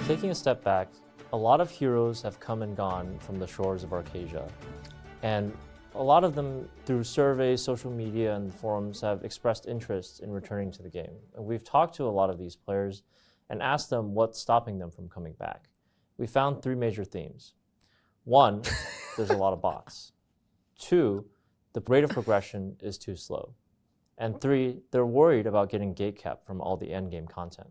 Taking a step back, a lot of heroes have come and gone from the shores of Arcasia, and a lot of them, through surveys, social media, and forums, have expressed interest in returning to the game. And we've talked to a lot of these players and asked them what's stopping them from coming back. We found three major themes. One, there's a lot of bots. Two, the rate of progression is too slow. And three, they're worried about getting gatekept from all the endgame content.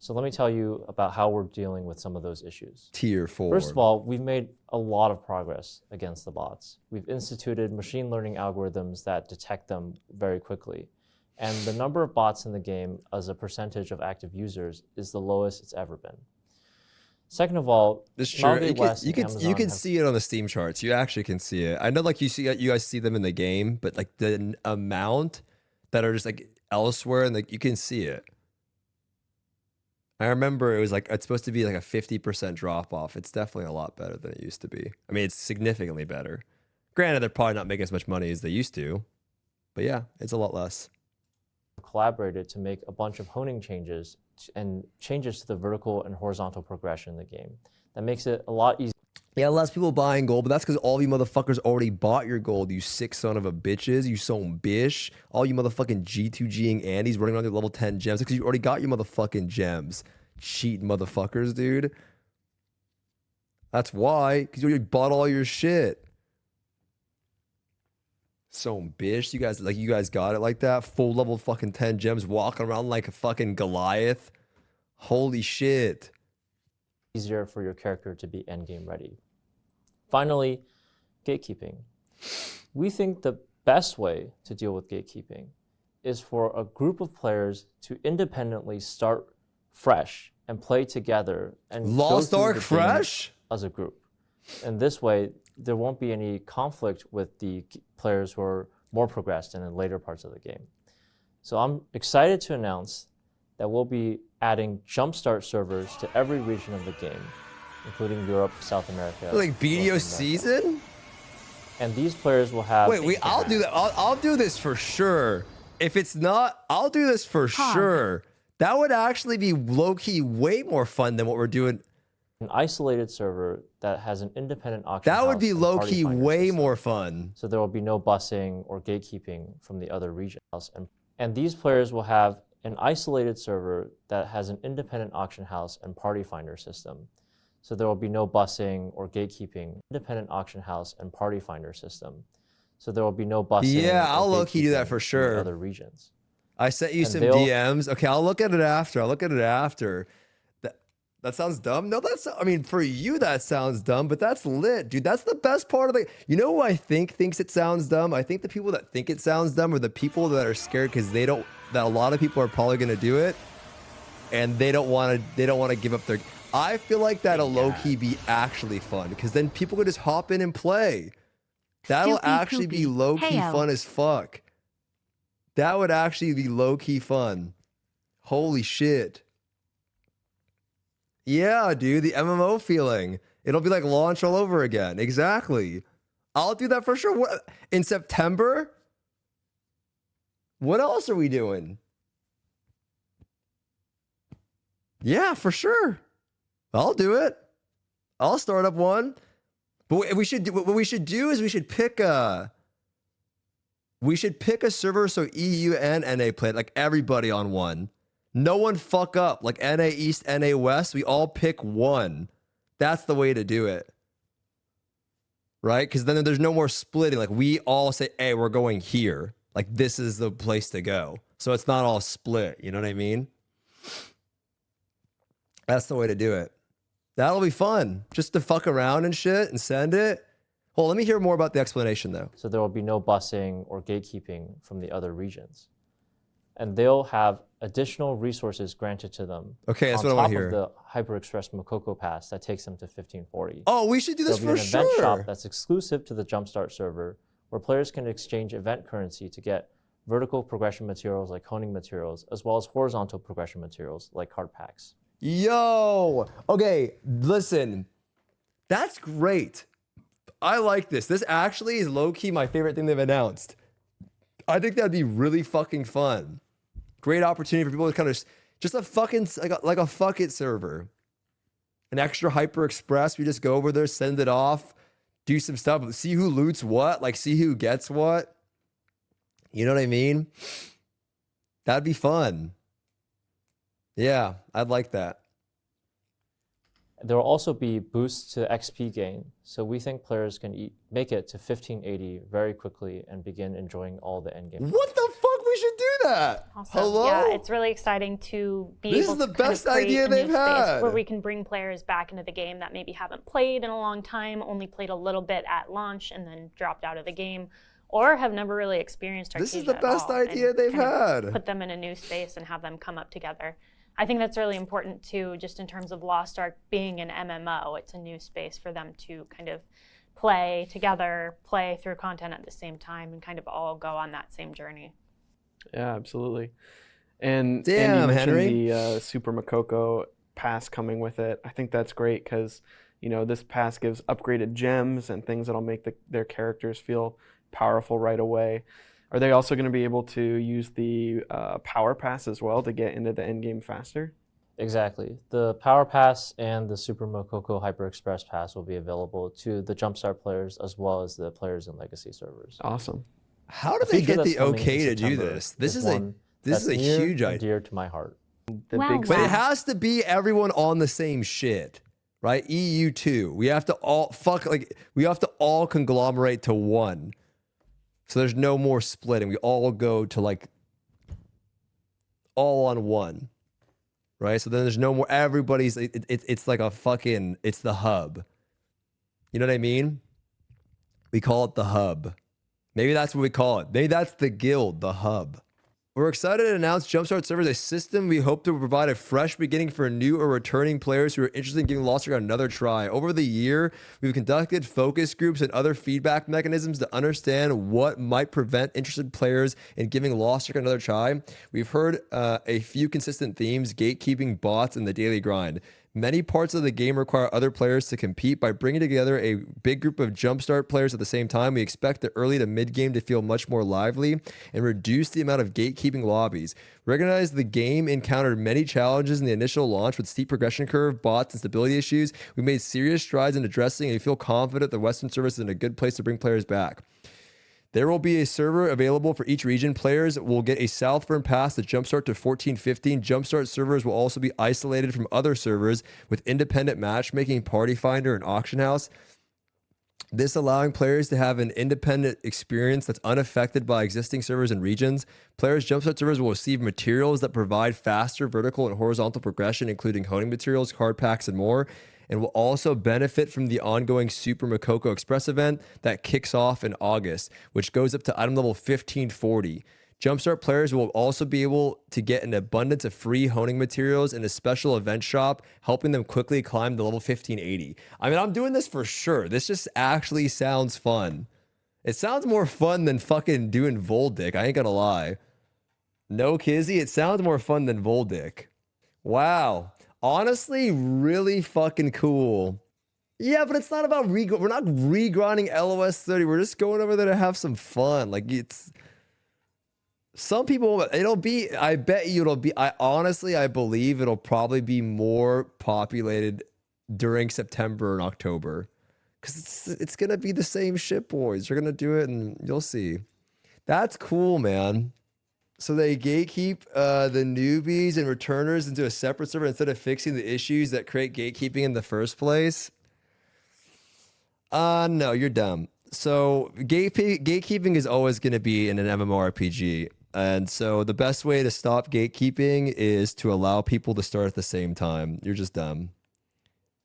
So let me tell you about how we're dealing with some of those issues. Tier 4. First of all, we've made a lot of progress against the bots. We've instituted machine learning algorithms that detect them very quickly. And the number of bots in the game as a percentage of active users is the lowest it's ever been. Second of all, you can see it on the Steam charts. You actually can see it. I know, like you guys see them in the game, but like the amount that are just like elsewhere, and like you can see it. I remember it was like, it's supposed to be like a 50% drop off. It's definitely a lot better than it used to be. I mean, it's significantly better. Granted, they're probably not making as much money as they used to, but yeah, it's a lot less. Collaborated to make a bunch of honing changes and changes to the vertical and horizontal progression in the game. That makes it a lot easier. Yeah, less people buying gold, but that's because all of you motherfuckers already bought your gold, you sick son of a bitches, you son bish. All you motherfucking G2Ging Andes running around your level 10 gems because you already got your motherfucking gems. Cheat motherfuckers, dude. That's why, because you already bought all your shit. Son bish, you guys got it like that? Full level fucking 10 gems, walking around like a fucking Goliath. Holy shit. Easier for your character to be endgame ready. Finally, gatekeeping. We think the best way to deal with gatekeeping is for a group of players to independently start fresh and play together and Lost Ark fresh as a group. And this way, there won't be any conflict with the players who are more progressed and in later parts of the game. So I'm excited to announce that we'll be adding jumpstart servers to every region of the game, including Europe, South America. Like BDO season? And these players will have... Wait, I'll do that. I'll do this for sure. If it's not, I'll do this for sure. That would actually be low-key way more fun than what we're doing. An isolated server that has an independent auction That would house be and low-key party finder way system. more fun. So there will be no busing or gatekeeping from the other regions. And these players will have an isolated server that has an independent auction house and party finder system. So there will be no busing or gatekeeping. Independent auction house and party finder system. So there will be no busing. Yeah, I'll low-key do that for sure. Other regions. I sent you some DMs. Okay, I'll look at it after. That sounds dumb. No, I mean, for you that sounds dumb, but that's lit, dude. That's the best part of the. You know who I think thinks it sounds dumb? I think the people that think it sounds dumb are the people that are scared because they don't. That a lot of people are probably gonna do it, and they don't want to give up their. I feel like that'll low key be actually fun because then people can just hop in and play. That'll actually be low key fun as fuck. That would actually be low key fun. Holy shit. Yeah, dude, the MMO feeling. It'll be like launch all over again. Exactly. I'll do that for sure. What, in September? What else are we doing? Yeah, for sure. I'll do it. I'll start up one. But what we should do is we should pick a server so EU and NA play it, like everybody on one. No one fuck up, like NA East, NA West. We all pick one. That's the way to do it. Right? Because then there's no more splitting. Like we all say, hey, we're going here. Like this is the place to go. So it's not all split. You know what I mean? That's the way to do it. That'll be fun. Just to fuck around and shit and send it. Well, let me hear more about the explanation though. So there will be no busing or gatekeeping from the other regions. And they'll have additional resources granted to them. Okay, that's what I want to hear. On top of the HyperExpress Mokoko Pass that takes them to 1540. Oh, we should do this for sure. There'll be an event shop that's exclusive to the Jumpstart server where players can exchange event currency to get vertical progression materials like honing materials, as well as horizontal progression materials like card packs. Yo! Okay, listen. That's great. I like this. This actually is low-key my favorite thing they've announced. I think that'd be really fucking fun. Great opportunity for people to kind of just a fucking like a fuck it server. An extra Hyper Express. We just go over there, send it off, do some stuff, see who loots what, like see who gets what. You know what I mean? That'd be fun. Yeah, I'd like that. There will also be boosts to XP gain, so we think players can make it to 1580 very quickly and begin enjoying all the endgame. What the fuck? We should do that. Awesome. Hello? Yeah, it's really exciting to be This able is the to kind best of create idea a new they've space had. where we can bring players back into the game that maybe haven't played in a long time, only played a little bit at launch and then dropped out of the game, or have never really experienced Arcadia. This is the best at all, idea and they've kind of had. Put them in a new space and have them come up together. I think that's really important too, just in terms of Lost Ark being an MMO. It's a new space for them to kind of play together, play through content at the same time, and kind of all go on that same journey. Yeah, absolutely. And Damn, you mentioned Henry. the Super Makoko pass coming with it. I think that's great because, you know, this pass gives upgraded gems and things that'll make their characters feel powerful right away. Are they also going to be able to use the power pass as well to get into the end game faster? Exactly. The Power Pass and the Super Mokoko Hyper Express Pass will be available to the Jumpstart players as well as the players in legacy servers. Awesome. How do they feature get that's the coming okay in to do September this? This is one a near huge and idea. dear to my heart. The Wow, big But wow. it has to be everyone on the same shit, right? EU2. We have to all we have to all conglomerate to one. So there's no more splitting. We all go to like all on one, right? So then there's no more. Everybody's. It's like a fucking. It's the hub. You know what I mean? We call it the hub. Maybe that's what we call it. Maybe that's the guild, the hub. We're excited to announce Jumpstart Servers, a system we hope to provide a fresh beginning for new or returning players who are interested in giving Lost Ark another try. Over the year, we've conducted focus groups and other feedback mechanisms to understand what might prevent interested players in giving Lost Ark another try. We've heard a few consistent themes: gatekeeping, bots, and the daily grind. Many parts of the game require other players to compete. By bringing together a big group of Jumpstart players at the same time, we expect the early to mid-game to feel much more lively and reduce the amount of gatekeeping lobbies. Recognize the game encountered many challenges in the initial launch with steep progression curve, bots, and stability issues. We made serious strides in addressing and we feel confident the Western service is in a good place to bring players back. There will be a server available for each region. Players will get a Southburn pass to jumpstart to 1415. Jumpstart servers will also be isolated from other servers with independent matchmaking, party finder, and auction house. This allowing players to have an independent experience that's unaffected by existing servers and regions. Players' Jumpstart servers will receive materials that provide faster vertical and horizontal progression, including honing materials, card packs, and more, and will also benefit from the ongoing Super Makoko Express event that kicks off in August, which goes up to item level 1540. Jumpstart players will also be able to get an abundance of free honing materials in a special event shop, helping them quickly climb to level 1580. I mean, I'm doing this for sure. This just actually sounds fun. It sounds more fun than fucking doing Voldic. I ain't gonna lie. No, Kizzy, it sounds more fun than Voldic. Wow. Honestly, really fucking cool. Yeah, but it's not about we're not regrinding LOS 30. We're just going over there to have some fun. Like, it's some people, it'll be, I bet you it'll be, I believe it'll probably be more populated during September and October. Because it's going to be the same shit, boys. You're going to do it and you'll see. That's cool, man. So they gatekeep the newbies and returners into a separate server instead of fixing the issues that create gatekeeping in the first place? No, you're dumb. So gatekeeping is always going to be in an MMORPG. And so the best way to stop gatekeeping is to allow people to start at the same time. You're just dumb.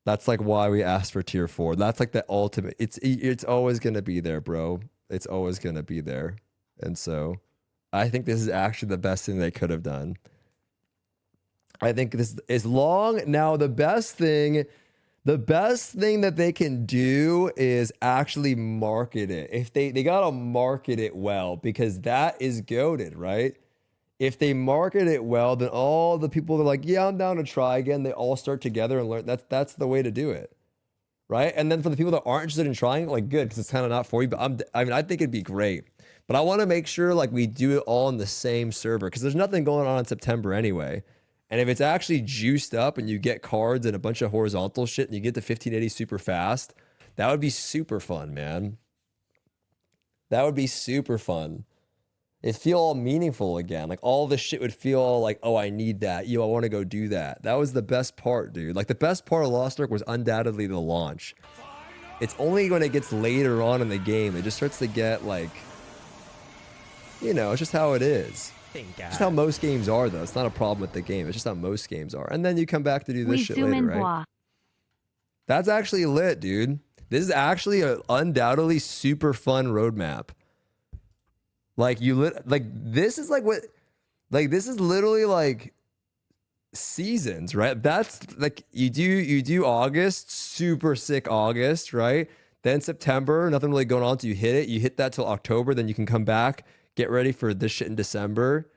That's like why we asked for tier 4. That's like the ultimate. It's always going to be there, bro. It's always going to be there. And so I think this is actually the best thing they could have done. I think this is long. Now, the best thing that they can do is actually market it. If they got to market it well, because that is goated, right? If they market it well, then all the people that are like, yeah, I'm down to try again, they all start together and learn. That's the way to do it, right? And then for the people that aren't interested in trying, like, good, because it's kind of not for you. But I think it'd be great. But I want to make sure like we do it all in the same server because there's nothing going on in September anyway. And if it's actually juiced up and you get cards and a bunch of horizontal shit and you get to 1580 super fast, that would be super fun, man. That would be super fun. It'd feel all meaningful again. Like all this shit would feel like, oh, I need that. Yo, I want to go do that. That was the best part, dude. Like the best part of Lost Ark was undoubtedly the launch. It's only when it gets later on in the game, it just starts to get like, you know, it's just how it is. It's just how most games are, though. It's not a problem with the game. It's just how most games are. And then you come back to do this shit later, right? That's actually lit, dude. This is actually an undoubtedly super fun roadmap. Like this is like what, like this is literally like seasons, right? That's like you do August, super sick August, right? Then September, nothing really going on, so you hit it. You hit that till October, then you can come back, get ready for this shit in December,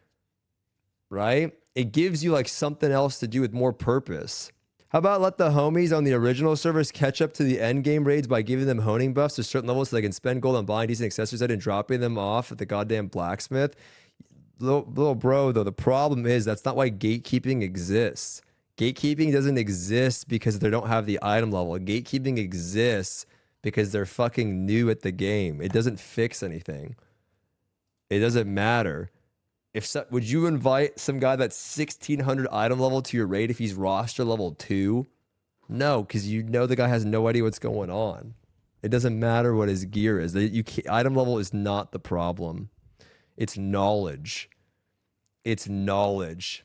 right? It gives you like something else to do with more purpose. How about let the homies on the original servers catch up to the end game raids by giving them honing buffs to certain levels so they can spend gold on buying decent accessories and dropping them off at the goddamn blacksmith? Little bro, though, the problem is that's not why gatekeeping exists. Gatekeeping doesn't exist because they don't have the item level. Gatekeeping exists because they're fucking new at the game. It doesn't fix anything. It doesn't matter. Would you invite some guy that's 1600 item level to your raid if he's roster level 2? No, because you know the guy has no idea what's going on. It doesn't matter what his gear is. Item level is not the problem. It's knowledge. It's knowledge.